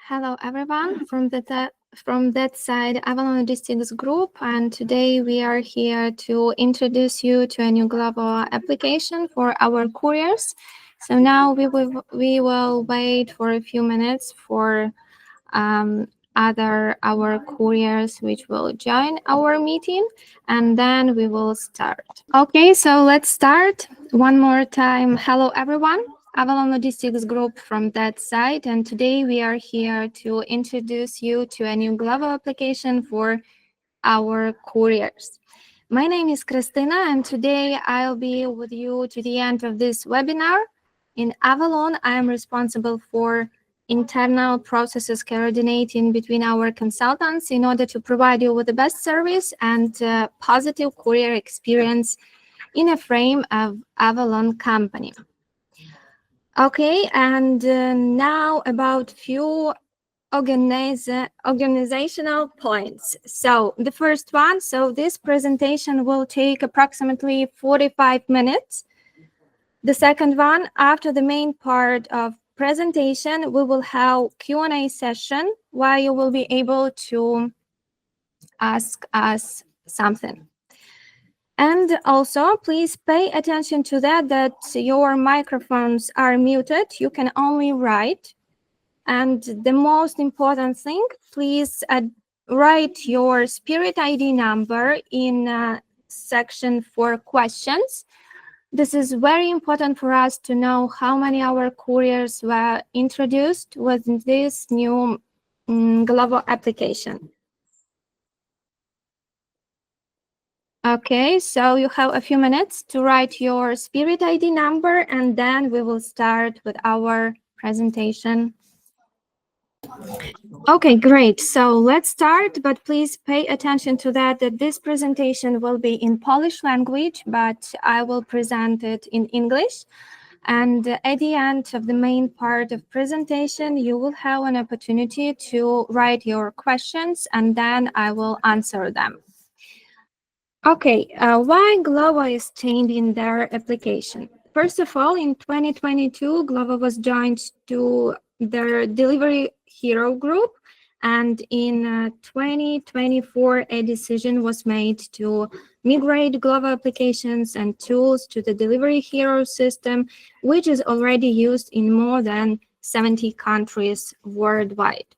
Hello everyone from that side, Avalon Logistics Group, and today we are here to introduce you to a new Glovo application for our couriers. So now we will wait for a few minutes for our couriers which will join our meeting, and then we will start. Okay, so let's start one more time. Hello everyone. Avalon Logistics Group from that side, and today we are here to introduce you to a new Glovo application for our couriers. My name is Christina, and today I'll be with you to the end of this webinar. In Avalon, I am responsible for internal processes coordinating between our consultants in order to provide you with the best service and positive courier experience in a frame of Avalon company. Okay, and now about few organizational points. So the first one, so this presentation will take approximately 45 minutes. The second one, after the main part of presentation, we will have Q&A session where you will be able to ask us something. And also, please pay attention to that your microphones are muted. You can only write. And the most important thing, please write your Spirit ID number in section for questions. This is very important for us to know how many our couriers were introduced with this new Glovo application. Okay, so you have a few minutes to write your Spirit ID number, and then we will start with our presentation. Okay, great. So let's start, but please pay attention to that this presentation will be in Polish language, but I will present it in English. And at the end of the main part of presentation, you will have an opportunity to write your questions, and then I will answer them. Okay, why Glovo is changing their application? First of all, in 2022, Glovo was joined to their Delivery Hero group, and in 2024, a decision was made to migrate Glovo applications and tools to the Delivery Hero system, which is already used in more than 70 countries worldwide.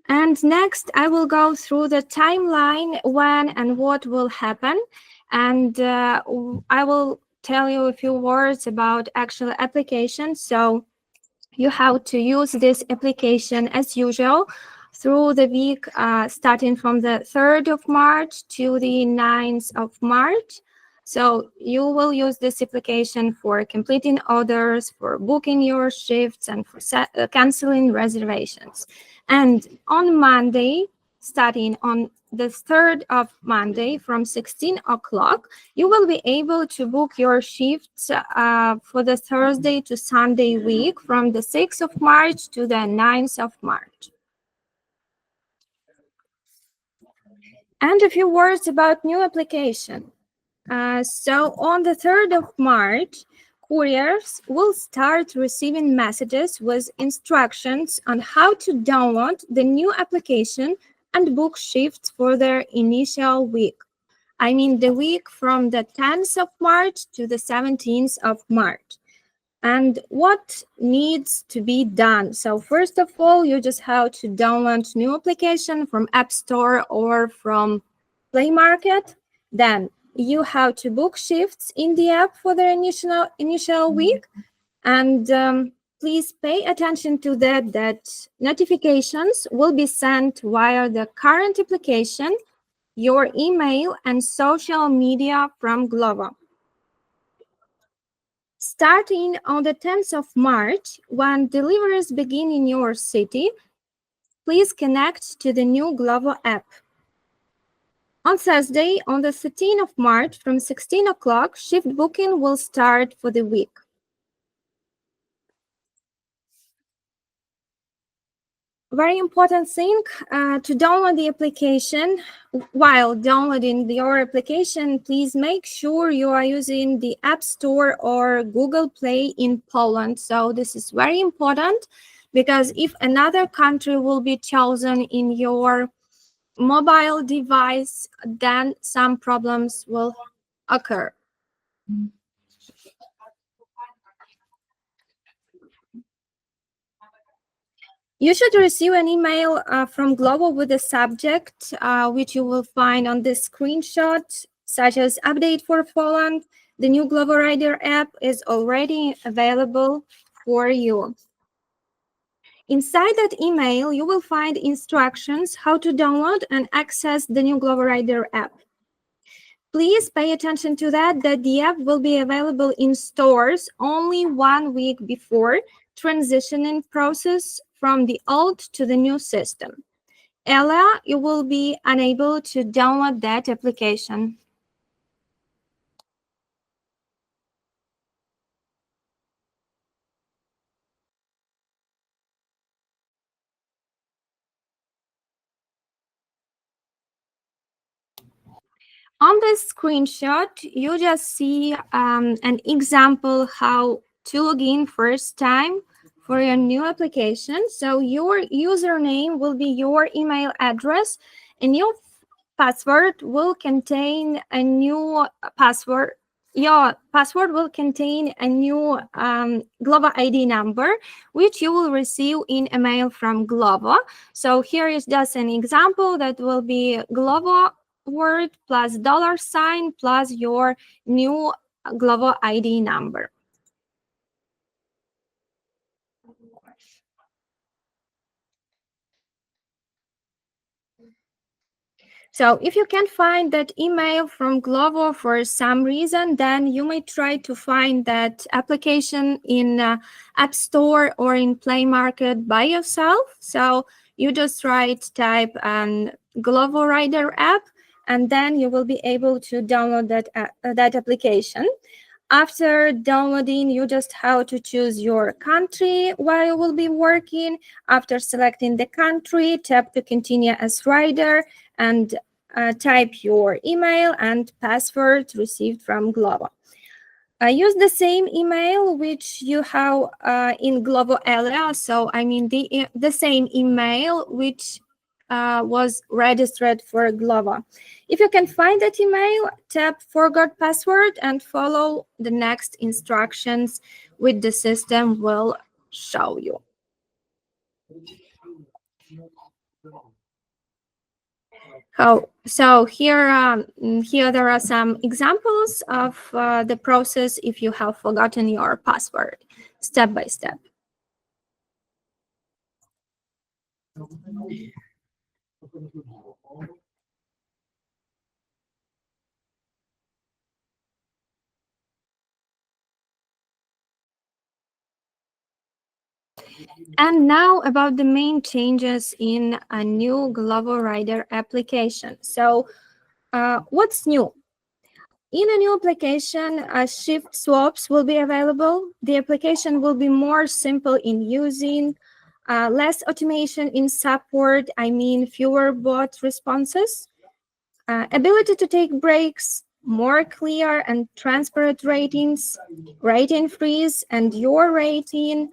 And next, I will go through the timeline when and what will happen. And I will tell you a few words about actual application. So you have to use this application as usual through the week starting from the 3rd of March to the 9th of March. So you will use this application for completing orders, for booking your shifts, and for canceling reservations. And on Monday, starting on the 3rd of Monday from 16 o'clock, you will be able to book your shifts for the Thursday to Sunday week from the 6th of March to the 9th of March. And a few words about new application. So on the 3rd of March, couriers will start receiving messages with instructions on how to download the new application and book shifts for their initial week. I mean the week from the 10th of March to the 17th of March. And what needs to be done? So first of all, you just have to download new application from App Store or from Play Market. Then you have to book shifts in the app for the initial week. And please pay attention to that notifications will be sent via the current application, your email, and social media from Glovo. Starting on the 10th of March, when deliveries begin in your city, please connect to the new Glovo app. On Thursday, on the 13th of March, from 16 o'clock, shift booking will start for the week. Very important thing to download the application. While downloading your application, please make sure you are using the App Store or Google Play in Poland. So this is very important because if another country will be chosen in your mobile device, then some problems will occur. You should receive an email from Glovo with a subject, which you will find on this screenshot, such as update for Poland. The new Glovo Rider app is already available for you. Inside that email, you will find instructions how to download and access the new Glovo Rider app. Please pay attention to that the app will be available in stores only 1 week before transitioning process from the old to the new system. Ella, you will be unable to download that application. On this screenshot, you just see an example how to log in first time for your new application. So your username will be your email address, and your password will contain a new password. Your password will contain a new Glovo ID number, which you will receive in a mail from Glovo. So here is just an example that will be Glovo word plus $sign plus your new Glovo ID number. So if you can't find that email from Glovo for some reason, then you may try to find that application in App Store or in Play Market by yourself. So you just type Glovo Rider app, and then you will be able to download that application. After downloading, you just have to choose your country while you will be working. After selecting the country, tap to continue as rider and type your email and password received from Glovo. Use the same email which you have in Glovo area. So I mean the same email which was registered for Glovo. If you can find that email, tap forgot password and follow the next instructions which the system will show you. So here there are some examples of the process if you have forgotten your password, step by step. And now about the main changes in a new Glovo Rider application. So what's new? In a new application, shift swaps will be available. The application will be more simple in using, less automation in support, I mean fewer bot responses, ability to take breaks, more clear and transparent ratings, rating freeze, and your rating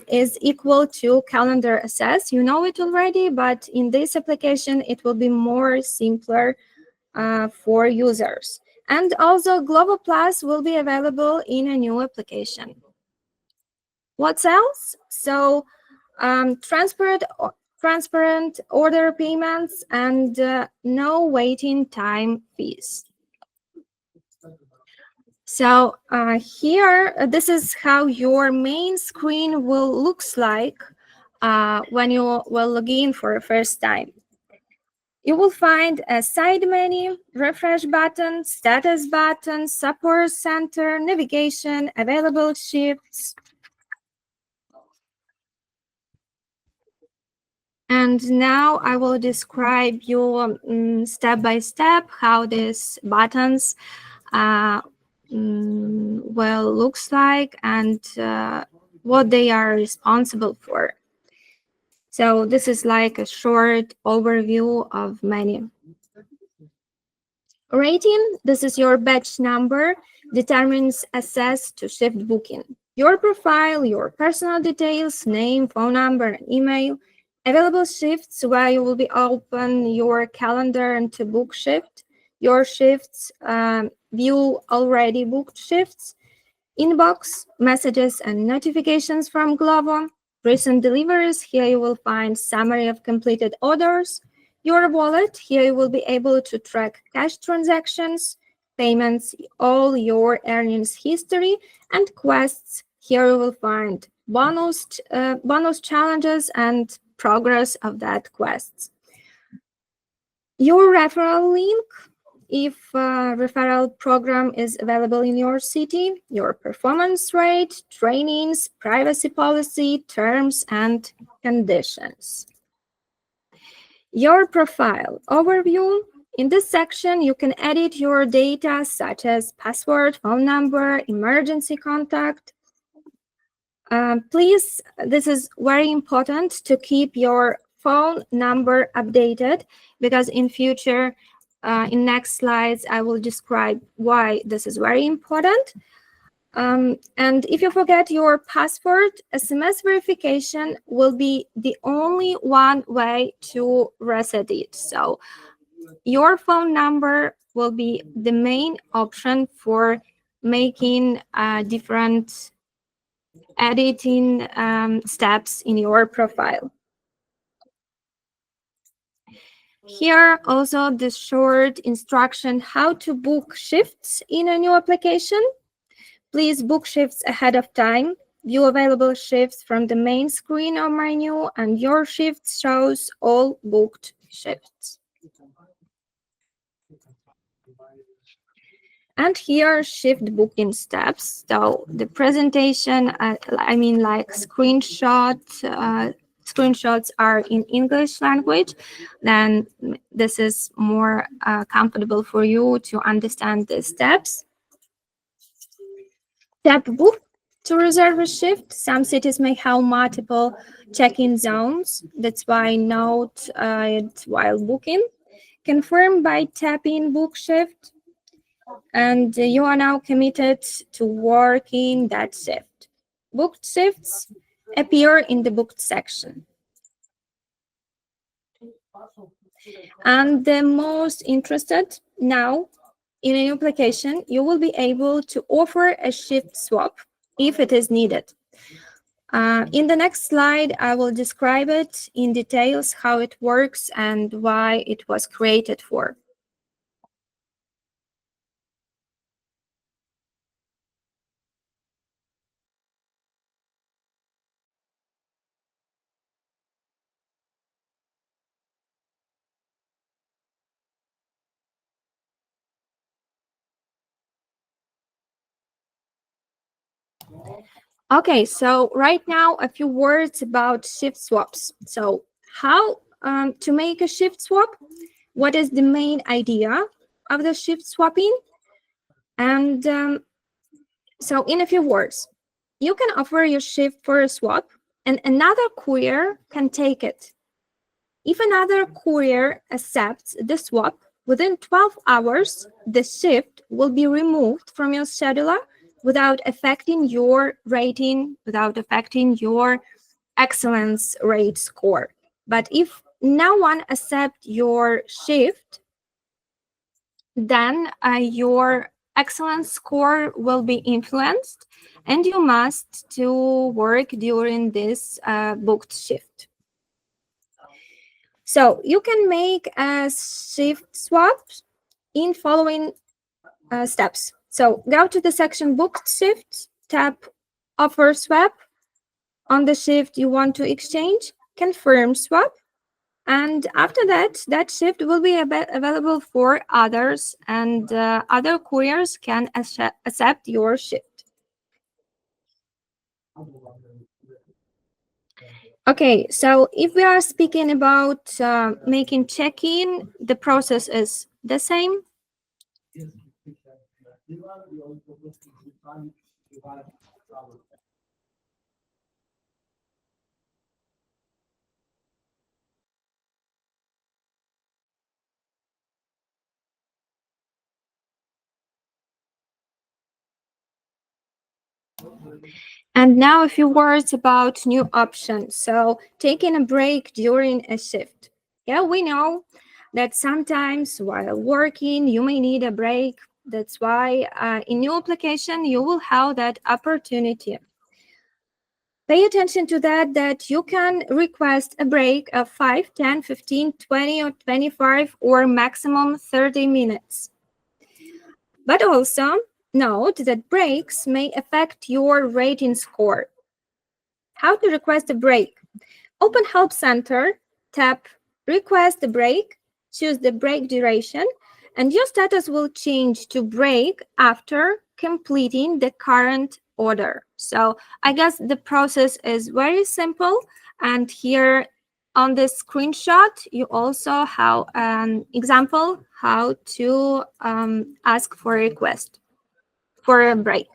is equal to calendar access. You know it already, but in this application, it will be more simpler for users. And also Glovo Plus will be available in a new application. What else? So transparent order payments and no waiting time fees. So here, this is how your main screen will looks like when you will log in for the first time. You will find a side menu, refresh button, status button, support center, navigation, available shifts. And now I will describe you step by step how these buttons well looks like and what they are responsible for. So this is like a short overview of menu. Rating, this is your batch number, determines access to shift booking. your profile, your personal details, name, phone number, and email, available shifts where you will be open your calendar and to book shift, your shifts, view already booked shifts, inbox, messages and notifications from Glovo, recent deliveries. Here you will find summary of completed orders, your wallet. Here you will be able to track cash transactions, payments, all your earnings history, and quests. Here you will find bonus challenges and progress of that quests. Your referral link, if a referral program is available in your city, your performance rate, trainings, privacy policy, terms and conditions. Your profile overview. In this section, you can edit your data such as password, phone number, emergency contact. Please, this is very important to keep your phone number updated, because in future, in next slides, I will describe why this is very important. And if you forget your password, SMS verification will be the only one way to reset it. So your phone number will be the main option for making different editing steps in your profile. Here also the short instruction how to book shifts in a new application. Please book shifts ahead of time. View available shifts from the main screen or menu, and your shift shows all booked shifts. And here shift booking steps. So the presentation, I mean like screenshots are in English language, then this is more comfortable for you to understand the steps. Tap book to reserve a shift. Some cities may have multiple check-in zones. That's why note it while booking. Confirm by tapping book shift, and you are now committed to working that shift. Booked shifts appear in the booked section. And the most interested now, in a new application, you will be able to offer a shift swap if it is needed. In the next slide, I will describe it in details, how it works and why it was created for. Okay, so right now a few words about shift swaps. So how to make a shift swap? What is the main idea of the shift swapping? And so in a few words, you can offer your shift for a swap and another courier can take it. If another courier accepts the swap, within 12 hours, the shift will be removed from your scheduler without affecting your rating, without affecting your excellence rate score. But if no one accepts your shift, then your excellence score will be influenced and you must to work during this booked shift. So you can make a shift swap in following steps. So go to the section booked shift, tap offer swap on the shift you want to exchange, confirm swap, and after that, that shift will be available for others, and other couriers can accept your shift. Okay, so if we are speaking about making check-in, the process is the same. And now a few words about new options. So taking a break during a shift. Yeah, we know that sometimes while working, you may need a break. That's why in new application, you will have that opportunity. Pay attention to that you can request a break of 5, 10, 15, 20, or 25, or maximum 30 minutes. But also note that breaks may affect your rating score. How to request a break? Open Help Center, tap Request a break, choose the break duration, and your status will change to break after completing the current order. So I guess the process is very simple, and here on this screenshot, you also have an example how to ask for a request for a break.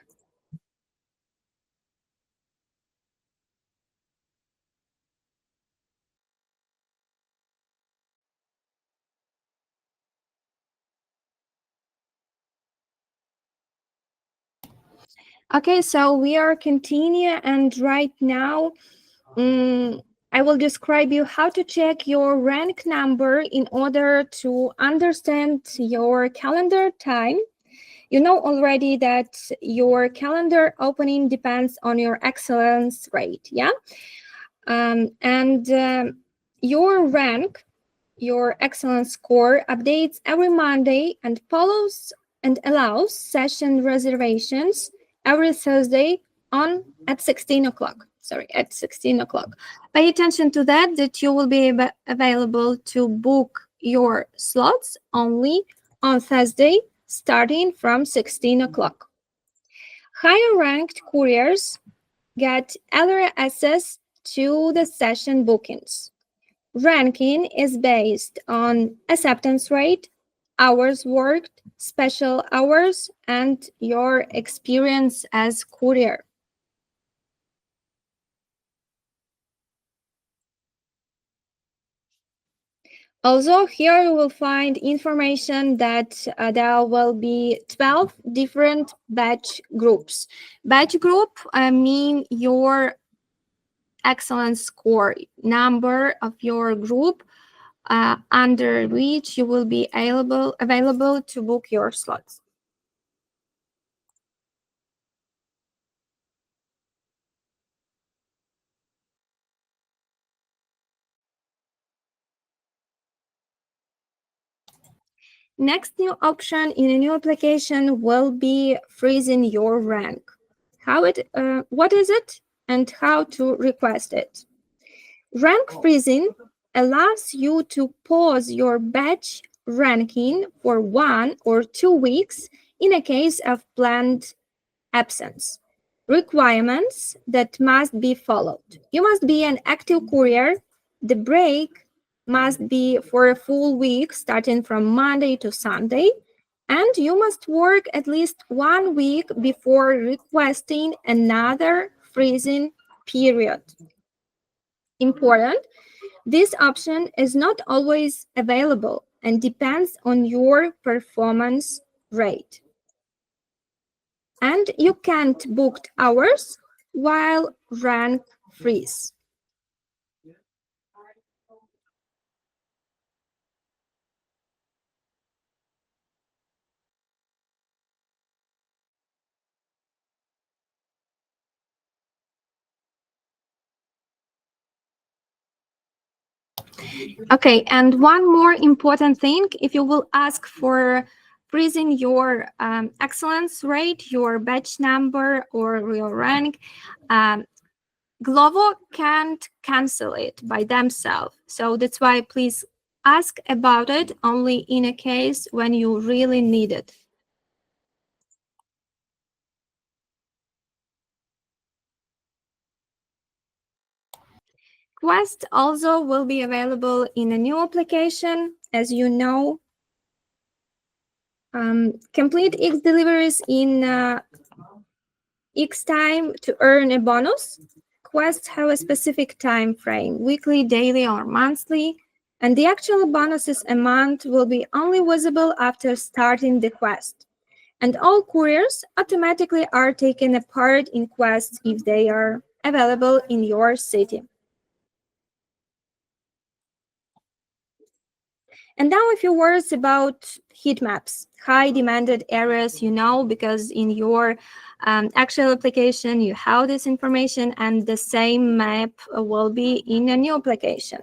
Okay, so we are continuing, and right now I will describe you how to check your rank number in order to understand your calendar time. You know already that your calendar opening depends on your excellence rate, yeah? And your rank, your excellence score updates every Monday and follows and allows session reservations every Thursday on at 16 o'clock. Sorry, at 16 o'clock. Pay attention to that you will be available to book your slots only on Thursday, starting from 16 o'clock. Higher ranked couriers get earlier access to the session bookings. Ranking is based on acceptance rate, hours worked, special hours, and your experience as courier. Also, here you will find information that there will be 12 different batch groups. Batch group mean your excellence score, number of your group under which you will be available to book your slots. Next new option in a new application will be freezing your rank. What is it, and how to request it? Rank freezing allows you to pause your batch ranking for 1 or 2 weeks in a case of planned absence. Requirements that must be followed. You must be an active courier. The break must be for a full week starting from Monday to Sunday, and you must work at least 1 week before requesting another freezing period. Important, this option is not always available and depends on your performance rate. And you can't book hours while rank freeze. Okay, and one more important thing, if you will ask for freezing your excellence rate, your batch number, or your rank, Glovo can't cancel it by themselves. So that's why please ask about it only in a case when you really need it. Quest also will be available in a new application, as you know. Complete X deliveries in X time to earn a bonus. Quests have a specific time frame, weekly, daily, or monthly, and the actual bonuses amount will be only visible after starting the quest. And all couriers automatically are taken apart in quests if they are available in your city. And now a few words about heat maps, high demanded areas, because in your actual application, you have this information and the same map will be in a new application.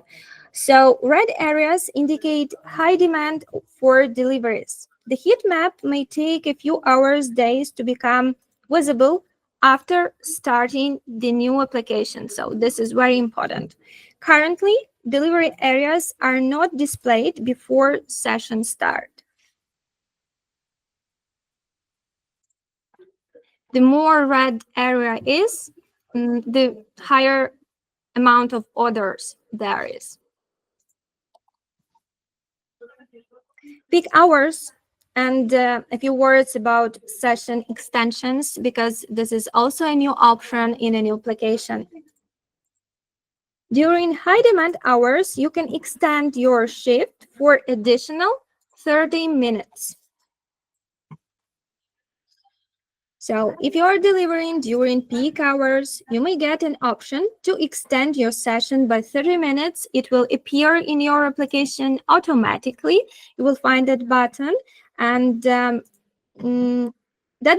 So red areas indicate high demand for deliveries. The heat map may take a few hours, days to become visible after starting the new application. So this is very important. Currently, delivery areas are not displayed before session start. The more red area is, the higher amount of orders there is. Peak hours, and a few words about session extensions, because this is also a new option in a new application. During high demand hours, you can extend your shift for additional 30 minutes. So if you are delivering during peak hours, you may get an option to extend your session by 30 minutes. It will appear in your application automatically. You will find that button, and that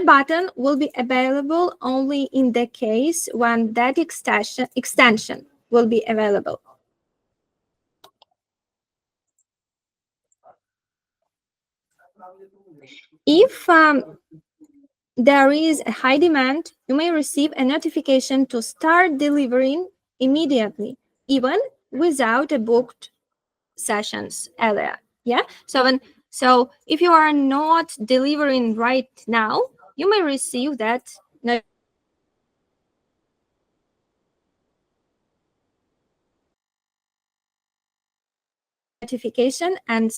button will be available only in the case when that extension will be available. If there is a high demand, you may receive a notification to start delivering immediately, even without a booked sessions area. Yeah. So if you are not delivering right now, you may receive that notification, and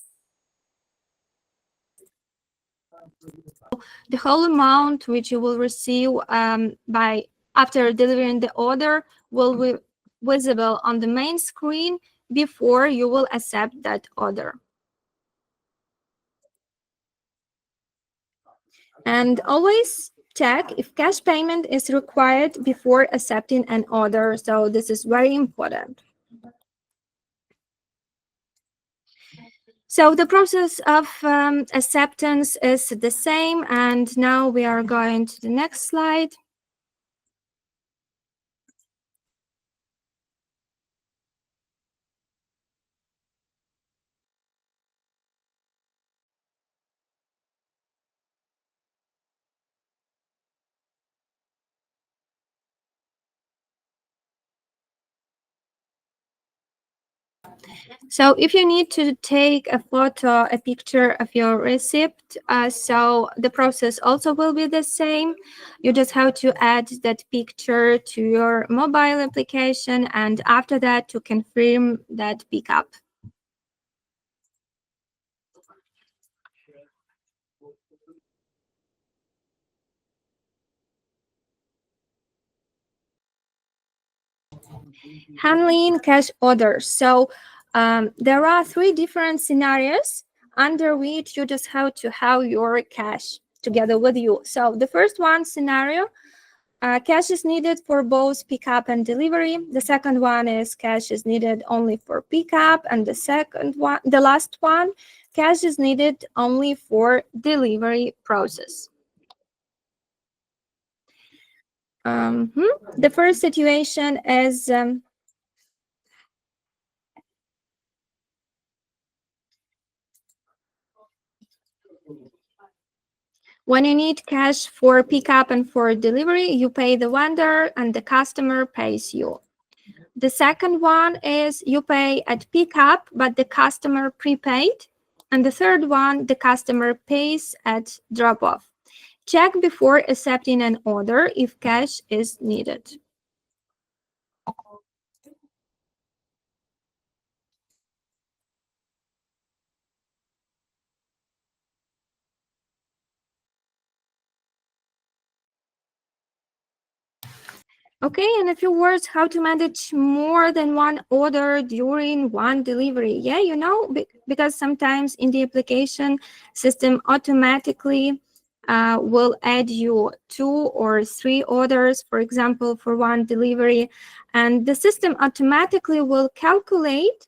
the whole amount which you will receive by after delivering the order will be visible on the main screen before you will accept that order. And always check if cash payment is required before accepting an order. So this is very important. So the process of acceptance is the same. And now we are going to the next slide. So if you need to take a photo, a picture of your receipt, so the process also will be the same. You just have to add that picture to your mobile application, and after that to confirm that pickup. Handling cash orders. So there are 3 different scenarios under which you just have to have your cash together with you. So the first one scenario, cash is needed for both pickup and delivery. The second one is cash is needed only for pickup, and the last one, cash is needed only for delivery process. The first situation is when you need cash for pickup and for delivery, you pay the vendor and the customer pays you. The second one is you pay at pickup, but the customer prepaid. And the third one, the customer pays at drop-off. Check before accepting an order if cash is needed. Okay, and a few words how to manage more than one order during one delivery. Yeah, because sometimes in the application system automatically will add you 2 or 3 orders, for example, for one delivery, and the system automatically will calculate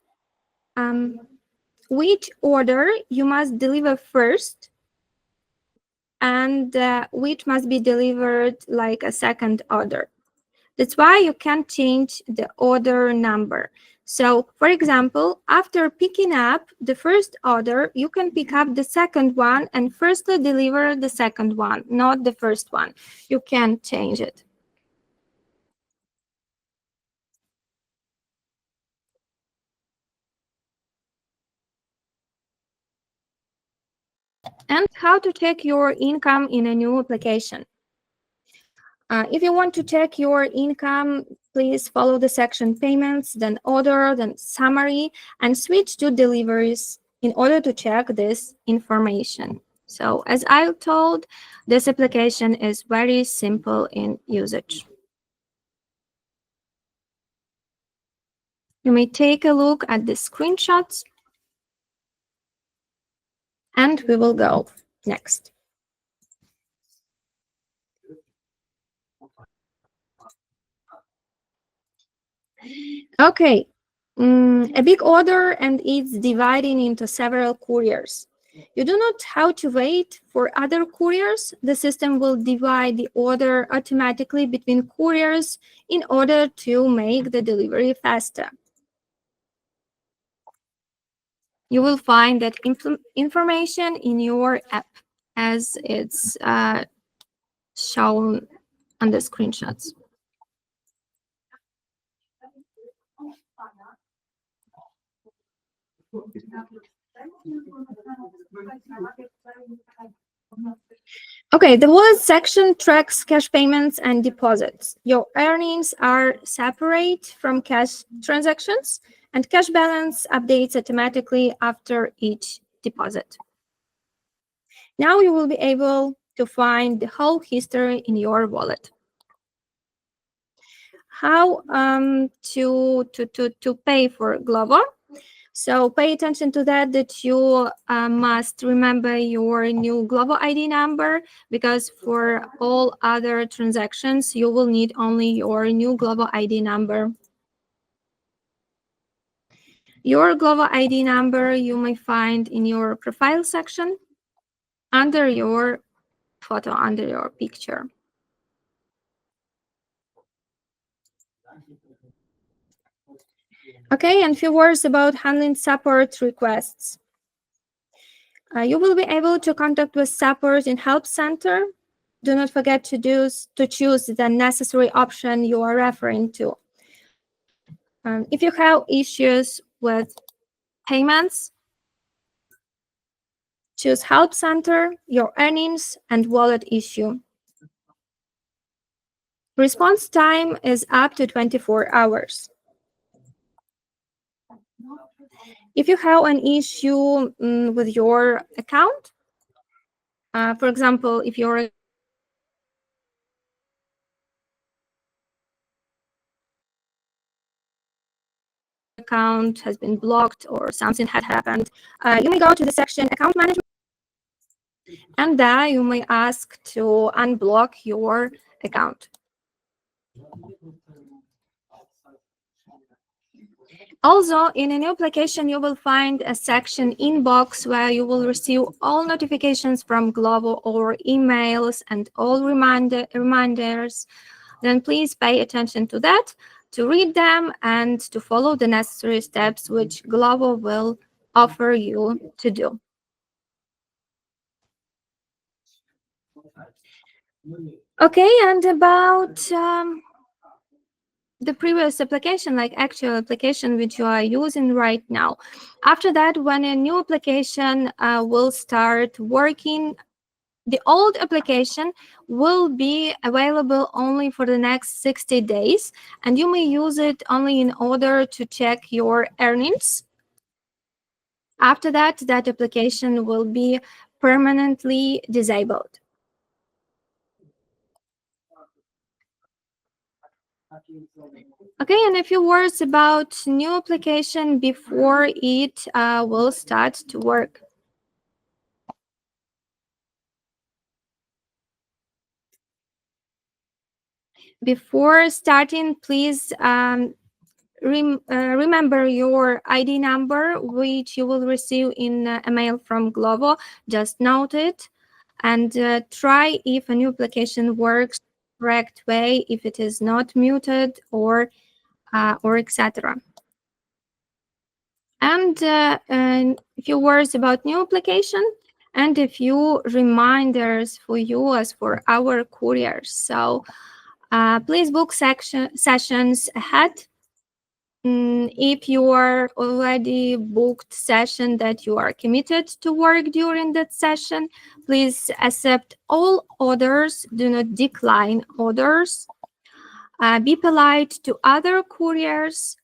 which order you must deliver first and which must be delivered like a second order. That's why you can change the order number. So, for example, after picking up the first order, you can pick up the second one and firstly deliver the second one, not the first one. You can change it. And how to check your income in a new application. If you want to check your income, please follow the section Payments, then Order, then Summary, and switch to Deliveries in order to check this information. So as I told, this application is very simple in usage. You may take a look at the screenshots, and we will go next. Okay, a big order and it's dividing into several couriers. You do not have to wait for other couriers. The system will divide the order automatically between couriers in order to make the delivery faster. You will find that information in your app as it's shown on the screenshots. Okay, the wallet section tracks cash payments and deposits. Your earnings are separate from cash transactions, and cash balance updates automatically after each deposit. Now you will be able to find the whole history in your wallet. How to pay for Glovo? So pay attention to that you must remember your new Glovo ID number, because for all other transactions, you will need only your new Glovo ID number. Your Glovo ID number you may find in your profile section under your photo, under your picture. Okay, and a few words about handling support requests. You will be able to contact with support in Help Center. Do not forget to choose the necessary option you are referring to. If you have issues with payments, choose Help Center, your earnings, and wallet issue. Response time is up to 24 hours. If you have an issue with your account, for example, if your account has been blocked or something had happened, you may go to the section Account Management, and there you may ask to unblock your account. Also, in a new application, you will find a section Inbox where you will receive all notifications from Glovo or emails and all reminders. Then please pay attention to that, to read them and to follow the necessary steps which Glovo will offer you to do. Okay, and about the previous application, like actual application which you are using right now. After that, when a new application will start working, the old application will be available only for the next 60 days, and you may use it only in order to check your earnings. After that, that application will be permanently disabled. Okay, and a few words about new application before it will start to work. Before starting, please remember your ID number, which you will receive in a mail from Glovo. Just note it and try if a new application works correct way, if it is not muted or etc. And a few words about new application and a few reminders for you as for our couriers. So please book sessions ahead. If you are already booked session that you are committed to work during that session, please accept all orders. Do not decline orders. Be polite to other couriers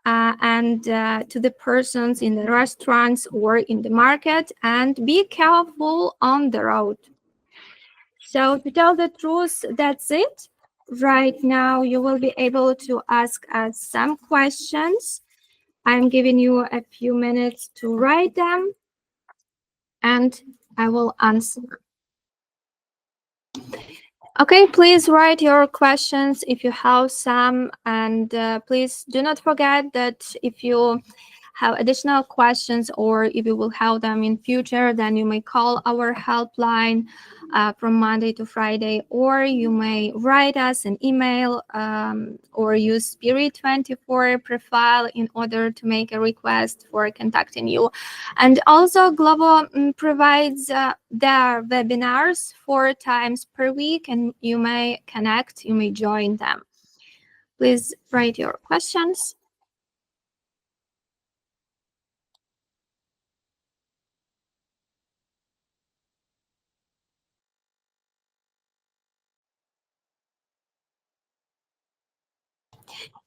and to the persons in the restaurants or in the market, and be careful on the road. So to tell the truth, that's it. Right now, you will be able to ask us some questions. I'm giving you a few minutes to write them, and I will answer. Okay, please write your questions if you have some, and please do not forget that if you have additional questions or if you will have them in future, then you may call our helpline from Monday to Friday, or you may write us an email or use Spirit 24 profile in order to make a request for contacting you. And also Glovo provides their webinars 4 times per week, and you may connect, you may join them. Please write your questions.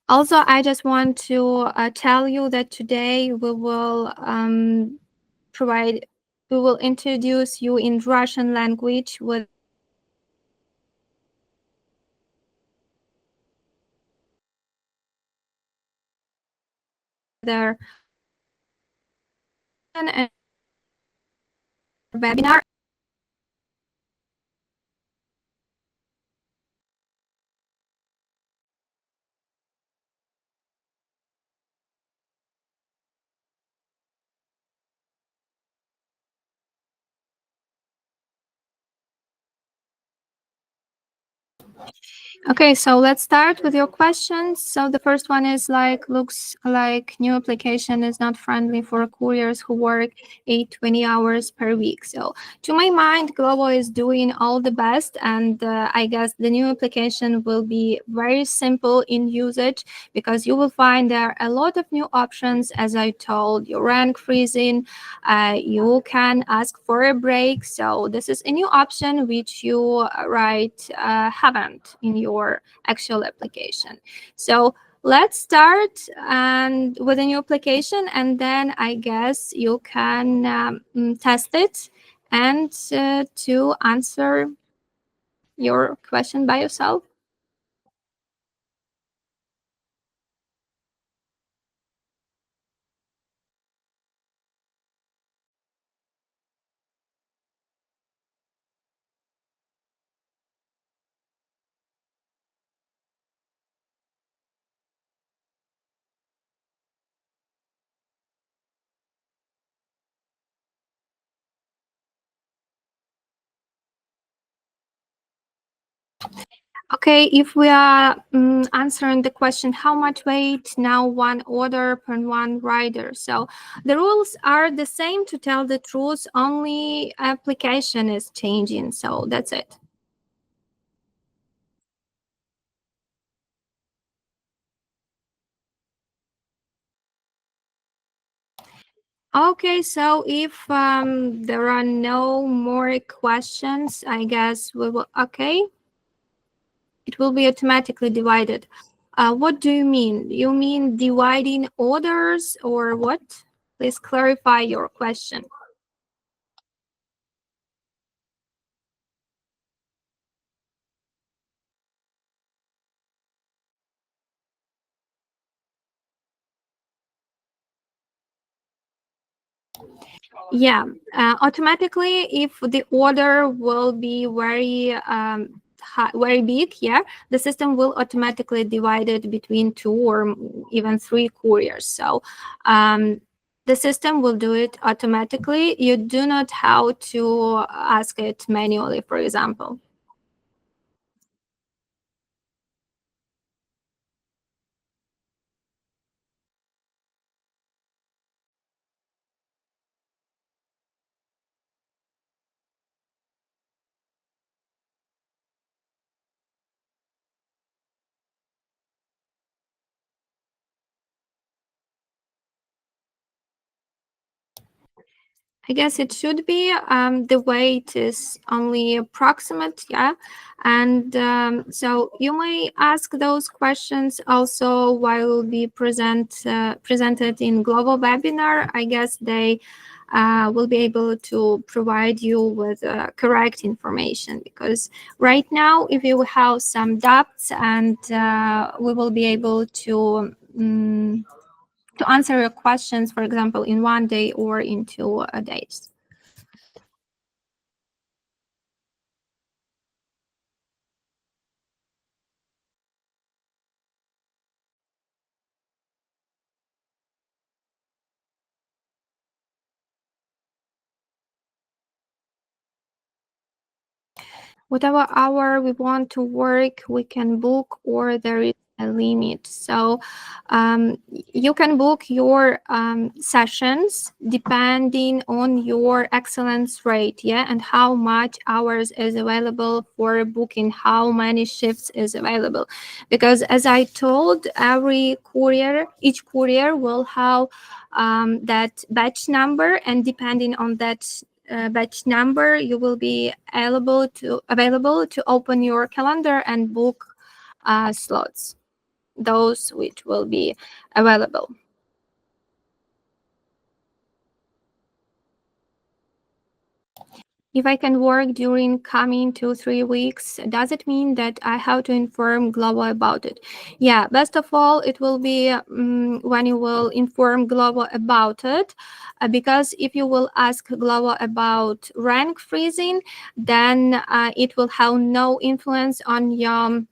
Also, I just want to tell you that today we will introduce you in Russian language with their webinar. Okay, so let's start with your questions. So the first one is looks like new application is not friendly for couriers who work 20 hours per week. So to my mind, Glovo is doing all the best, and I guess the new application will be very simple in usage, because you will find there are a lot of new options. As I told you, rank freezing, you can ask for a break. So this is a new option which you haven't in your actual application. So let's start with a new application, and then I guess you can test it and to answer your question by yourself. Okay, if we are answering the question, how much weight now one order per one rider? So the rules are the same, to tell the truth, only application is changing. So that's it. Okay, so if there are no more questions, I guess we will, okay. It will be automatically divided. What do you mean? You mean dividing orders or what? Please clarify your question. Yeah, automatically, if the order will be very very big, yeah, the system will automatically divide it between 2 or even 3 couriers. So the system will do it automatically. You do not have to ask it manually, for example. I guess it should be. The weight is only approximate, yeah. And so you may ask those questions also while we presented in Glovo webinar. I guess they will be able to provide you with correct information, because right now, if you have some doubts, and we will be able to answer your questions, for example, in 1 day or in 2 days. Whatever hour we want to work, we can book, or there is a limit. So you can book your sessions depending on your excellence rate, yeah, and how much hours is available for booking, how many shifts is available. Because as I told, each courier will have that batch number, and depending on that batch number, you will be available to open your calendar and book slots, those which will be available. If I can work during coming 2-3 weeks, does it mean that I have to inform Glovo about it? Yeah, best of all, it will be when you will inform Glovo about it, because if you will ask Glovo about rank freezing, then it will have no influence on your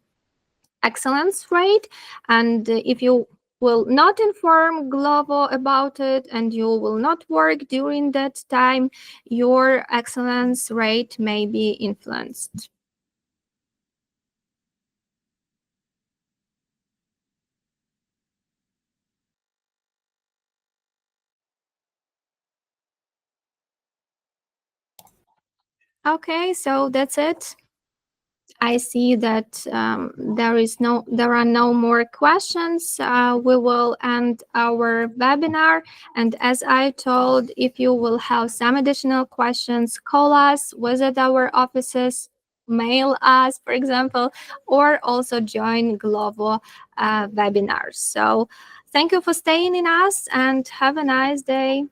excellence rate. And if you will not inform Glovo about it and you will not work during that time, your excellence rate may be influenced. Okay, so that's it. I see that there are no more questions. We will end our webinar. And as I told, if you will have some additional questions, call us, visit our offices, mail us, for example, or also join Glovo webinars. So thank you for staying in us, and have a nice day.